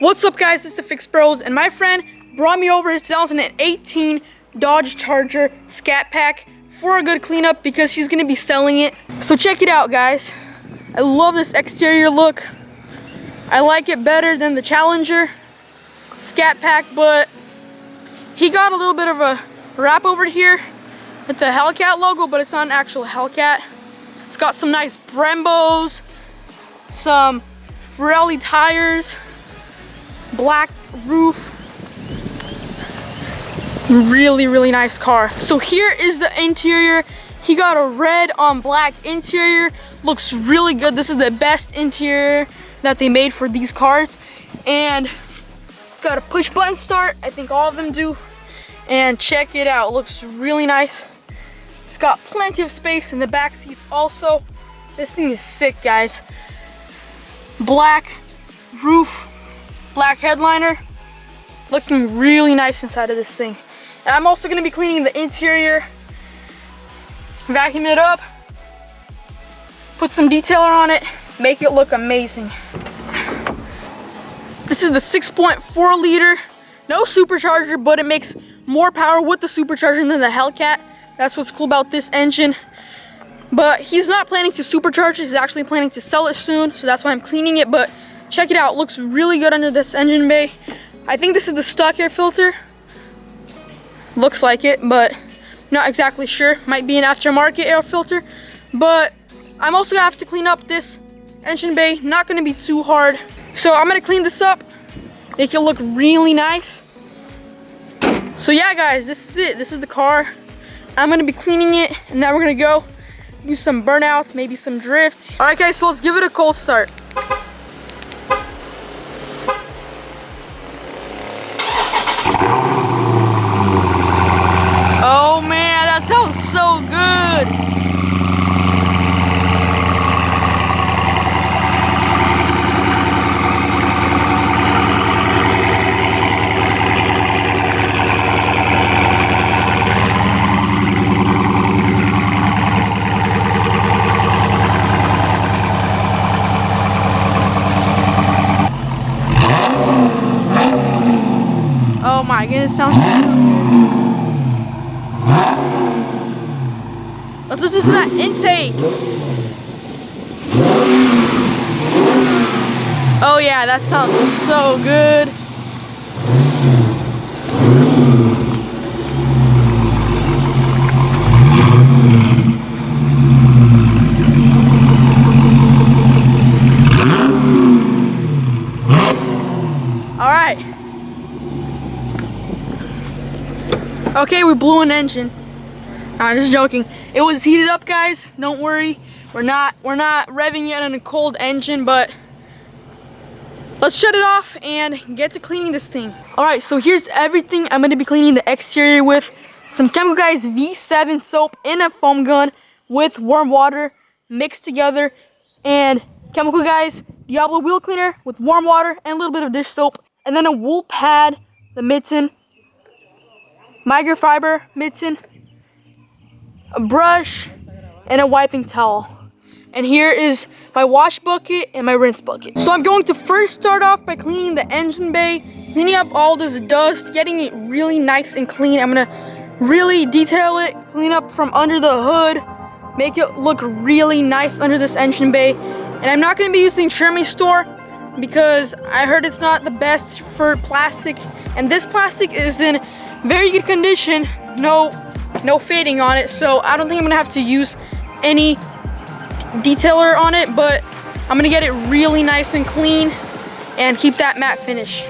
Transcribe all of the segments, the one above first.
What's up, guys? It's the Fixbroz, and my friend brought me over his 2018 Dodge Charger Scat Pack for a good cleanup because he's gonna be selling it. So check it out, guys. I love this exterior look. I like it better than the Challenger Scat Pack, but he got a little bit of a wrap over here with the Hellcat logo, but it's not an actual Hellcat. It's got some nice Brembos, some Pirelli tires, black roof. Really nice car. So here is the interior. He got a red on black interior. Looks really good. This is the best interior that they made for these cars. And it's got a push button start. I think all of them do. And check it out. Looks really nice. It's got plenty of space in the back seats also. This thing is sick, guys. Black roof, black headliner. Looking really nice inside of this thing. And I'm also gonna be cleaning the interior, vacuum it up, put some detailer on it, make it look amazing. This is the 6.4 liter, no supercharger, but it makes more power with the supercharger than the Hellcat. That's what's cool about this engine. But he's not planning to supercharge it, he's actually planning to sell it soon, so that's why I'm cleaning it. But check it out, looks really good under this engine bay. I think this is the stock air filter. Looks like it, but not exactly sure. Might be an aftermarket air filter. But I'm also gonna have to clean up this engine bay. Not gonna be too hard. So I'm gonna clean this up, make it look really nice. So yeah, guys, this is it. This is the car. I'm gonna be cleaning it, and now we're gonna go do some burnouts, maybe some drift. All right, guys, so let's give it a cold start. Oh man, that sounds so good. Oh my goodness, sounds good. Let's listen to that intake. Oh yeah, that sounds so good. All right. Okay, we blew an engine. I'm just joking. It was heated up, guys. Don't worry. We're not revving it on a cold engine, but let's shut it off and get to cleaning this thing. All right, so here's everything I'm gonna be cleaning the exterior with. Some Chemical Guys V7 soap in a foam gun with warm water mixed together, and Chemical Guys Diablo wheel cleaner with warm water and a little bit of dish soap, and then a wool pad, the mitten, microfiber mitten, a brush, and a wiping towel. And here is my wash bucket and my rinse bucket. So I'm going to first start off by cleaning the engine bay, cleaning up all this dust, getting it really nice and clean. I'm gonna really detail it, clean up from under the hood, make it look really nice under this engine bay. And I'm not gonna be using Chermy Store because I heard it's not the best for plastic. And this plastic is in very good condition, no fading on it, so I don't think I'm gonna have to use any detailer on it, but I'm gonna get it really nice and clean and keep that matte finish.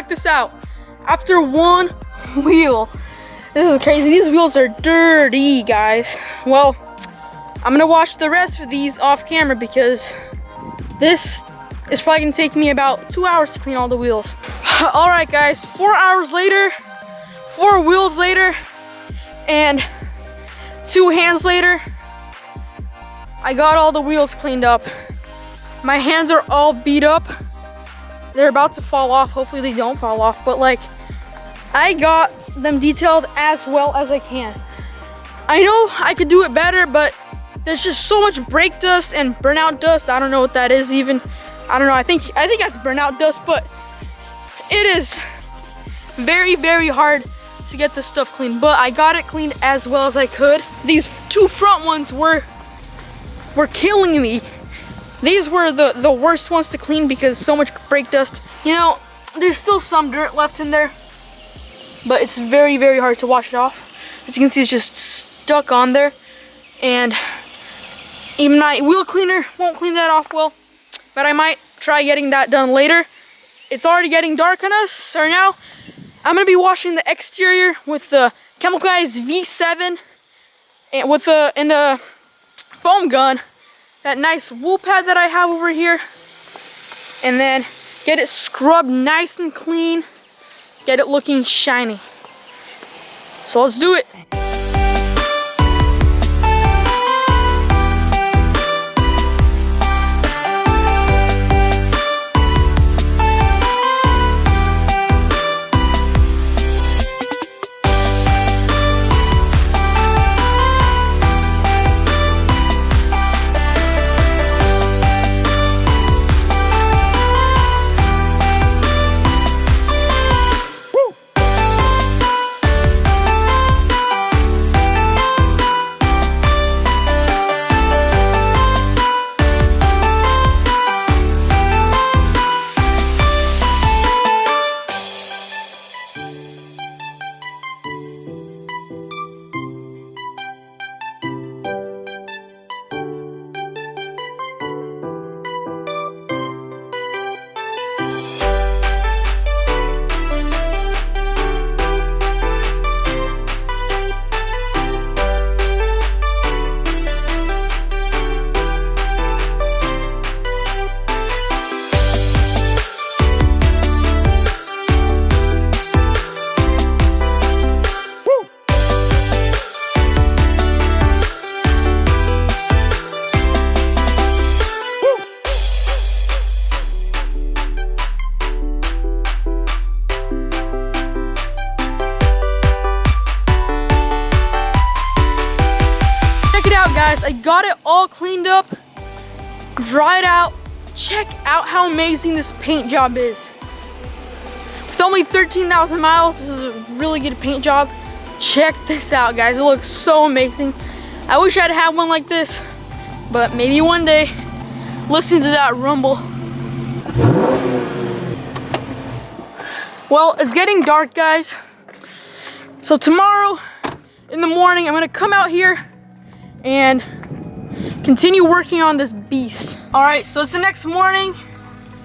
check this out. After one wheel, this is crazy. These wheels are dirty, guys. Well, I'm gonna wash the rest of these off camera because this is probably gonna take me about 2 hours to clean all the wheels. All right, guys, 4 hours later, 4 wheels later, and 2 hands later, I got all the wheels cleaned up. My hands are all beat up. They're about to fall off. Hopefully they don't fall off, but like, I got them detailed as well as I can. I know I could do it better, but there's just so much brake dust and burnout dust. I don't know what that is even. I don't know, I think that's burnout dust, but it is very, very hard to get this stuff cleaned, but I got it cleaned as well as I could. These 2 front ones were killing me. These were the worst ones to clean because so much brake dust. You know, there's still some dirt left in there, but it's very, very hard to wash it off. As you can see, it's just stuck on there, and even my wheel cleaner won't clean that off well, but I might try getting that done later. It's already getting dark on us, so now I'm gonna be washing the exterior with the Chemical Guys V7 and with the foam gun, that nice wool pad that I have over here, and then get it scrubbed nice and clean, get it looking shiny. So let's do it. Guys, I got it all cleaned up, dried out. Check out how amazing this paint job is. With only 13,000 miles, this is a really good paint job. Check this out, guys. It looks so amazing. I wish I'd have one like this, but maybe one day. Listen to that rumble. Well, it's getting dark, guys. So tomorrow in the morning, I'm gonna come out here and continue working on this beast. All right, so it's the next morning.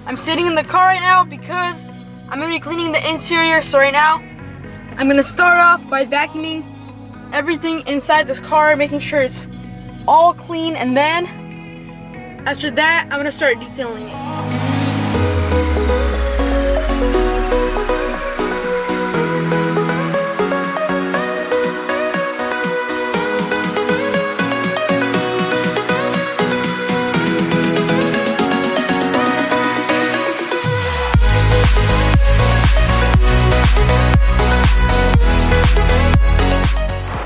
I'm sitting in the car right now because I'm gonna be cleaning the interior. So right now, I'm gonna start off by vacuuming everything inside this car, making sure it's all clean, and then after that, I'm gonna start detailing it.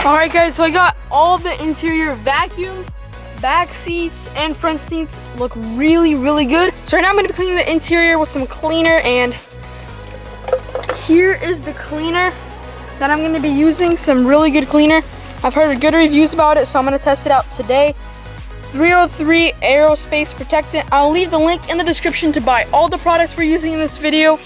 Alright guys, so I got all the interior vacuumed. Back seats and front seats look really, really good. So right now I'm going to be cleaning the interior with some cleaner, and here is the cleaner that I'm going to be using, some really good cleaner. I've heard good reviews about it, so I'm going to test it out today. 303 Aerospace Protectant. I'll leave the link in the description to buy all the products we're using in this video.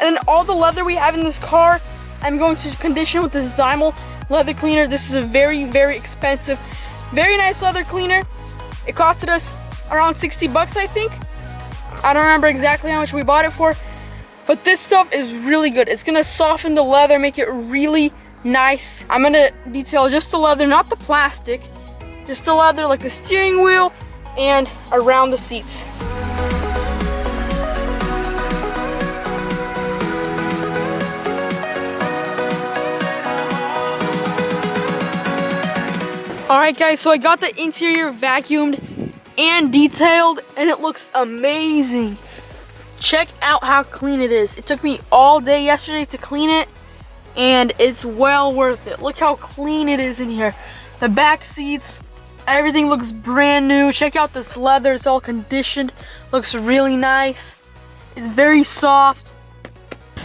And then all the leather we have in this car, I'm going to condition with this Zymel leather cleaner. This is a very, very expensive, very nice leather cleaner. It costed us around 60 bucks, I think. I don't remember exactly how much we bought it for, But this stuff is really good. It's gonna soften the leather, make it really nice. I'm gonna detail just the leather, not the plastic. Just the leather, like the steering wheel and around the seats. Alright guys, so I got the interior vacuumed and detailed and it looks amazing. Check out how clean it is. It took me all day yesterday to clean it and it's well worth it. Look how clean it is in here. The back seats, everything looks brand new. Check out this leather, it's all conditioned. Looks really nice. It's very soft.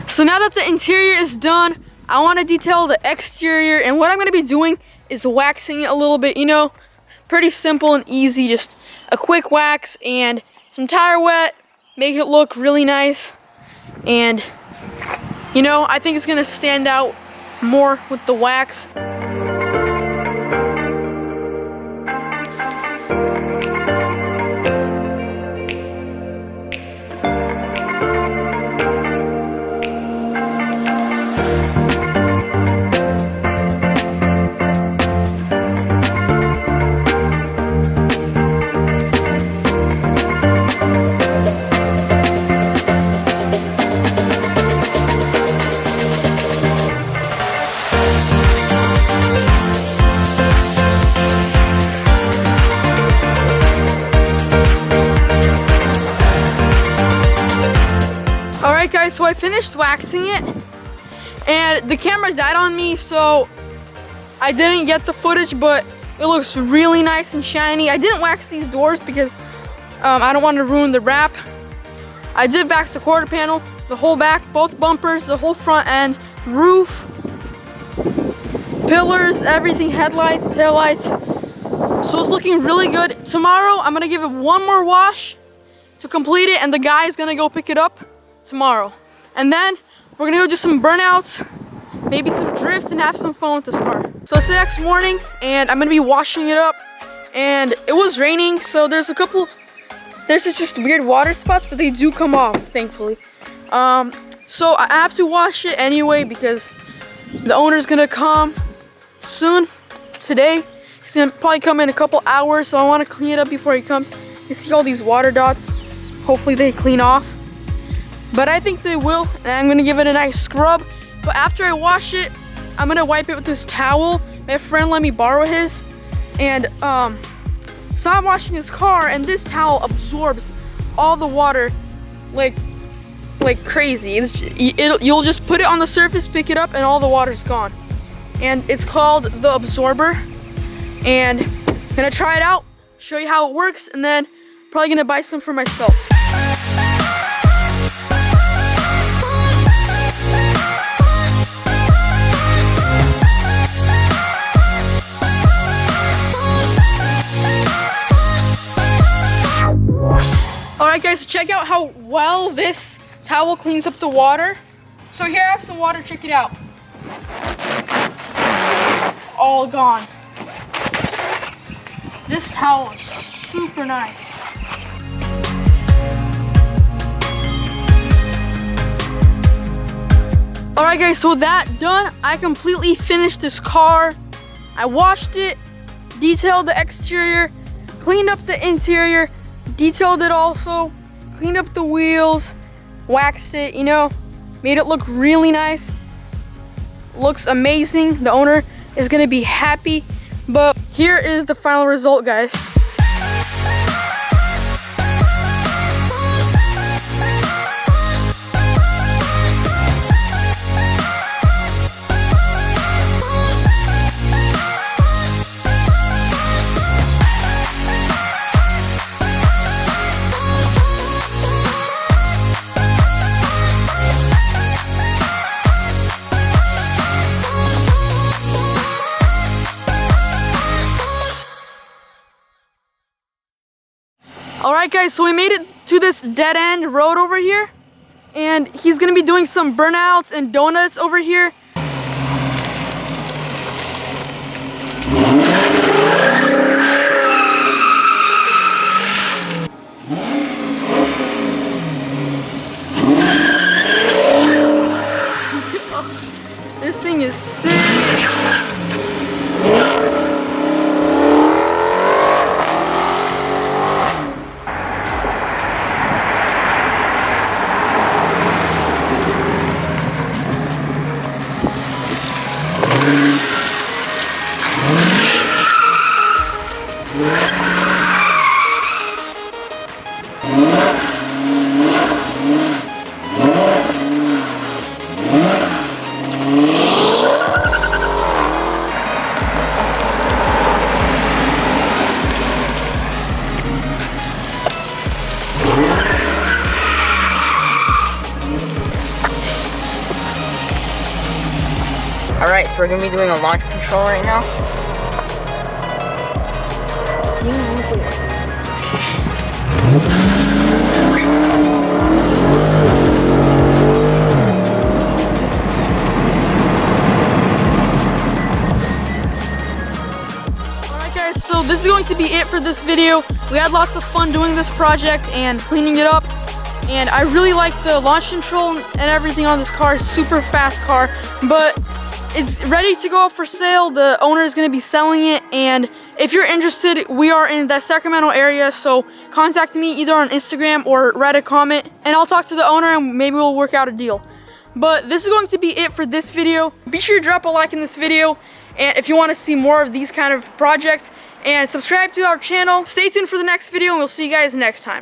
So now that the interior is done, I want to detail the exterior, and what I'm going to be doing is waxing it a little bit, you know, pretty simple and easy, just a quick wax and some tire wet, make it look really nice. And you know, I think it's gonna stand out more with the wax. Alright guys, so I finished waxing it and the camera died on me, so I didn't get the footage, but it looks really nice and shiny. I didn't wax these doors because I don't want to ruin the wrap. I did wax the quarter panel, the whole back, both bumpers, the whole front end, roof, pillars, everything, headlights, taillights. So it's looking really good. Tomorrow I'm gonna give it one more wash to complete it, and the guy is gonna go pick it up tomorrow. And then we're gonna go do some burnouts, maybe some drifts, and have some fun with this car. So it's the next morning and I'm gonna be washing it up, and it was raining, so there's just weird water spots, but they do come off, thankfully. So I have to wash it anyway because the owner's gonna come soon today. He's gonna probably come in a couple hours, so I want to clean it up before he comes. You see all these water dots, hopefully they clean off. But I think they will, and I'm gonna give it a nice scrub. But after I wash it, I'm gonna wipe it with this towel. My friend let me borrow his, and so I'm washing his car, and this towel absorbs all the water like crazy. You'll just put it on the surface, pick it up, and all the water's gone. And it's called the absorber, and I'm gonna try it out, show you how it works, and then probably gonna buy some for myself. Alright guys, so check out how well this towel cleans up the water. So here I have some water, check it out. All gone. This towel is super nice. Alright guys, so with that done, I completely finished this car. I washed it, detailed the exterior, cleaned up the interior, detailed it also, cleaned up the wheels, waxed it, you know, made it look really nice. Looks amazing. The owner is gonna be happy. But here is the final result, guys. Alright guys, so we made it to this dead end road over here, and he's gonna be doing some burnouts and donuts over here. sick. Alright, so we're going to be doing a launch control right now. Alright guys, so this is going to be it for this video. We had lots of fun doing this project and cleaning it up. And I really like the launch control and everything on this car. Super fast car, but it's ready to go up for sale. The owner is going to be selling it, and if you're interested, we are in the Sacramento area, so contact me either on Instagram or write a comment, and I'll talk to the owner and maybe we'll work out a deal. But this is going to be it for this video. Be sure to drop a like in this video, and if you want to see more of these kind of projects, and subscribe to our channel. Stay tuned for the next video, and we'll see you guys next time.